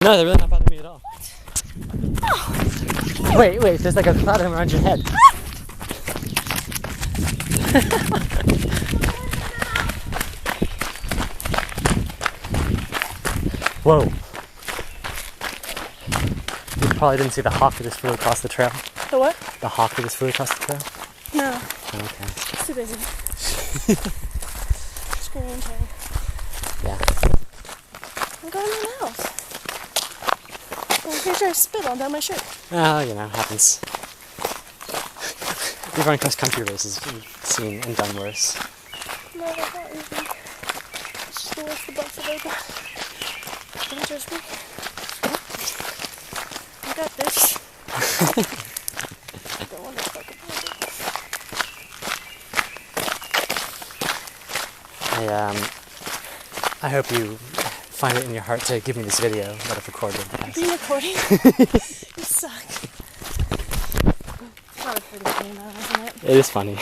No, they're really not bothering me at all. Oh. Wait, there's like a cloud around your head. Whoa. You probably didn't see the hawk that just flew across the trail. The what? The hawk that just flew across the trail? No. Okay. It's too busy. Screen time. Yeah. I'm going in the house. I'm pretty sure I spit all down my shirt. Oh, you know, happens. We've run cross country races, we've seen and done worse. No, that's not easy. It's just the worst the bus I've ever done. Don't judge me. I got this. Don't want to talk about it. I hope you find it in your heart to give me this video that I've recorded. Are you recording? You suck. It's not a pretty game, isn't it? It is funny.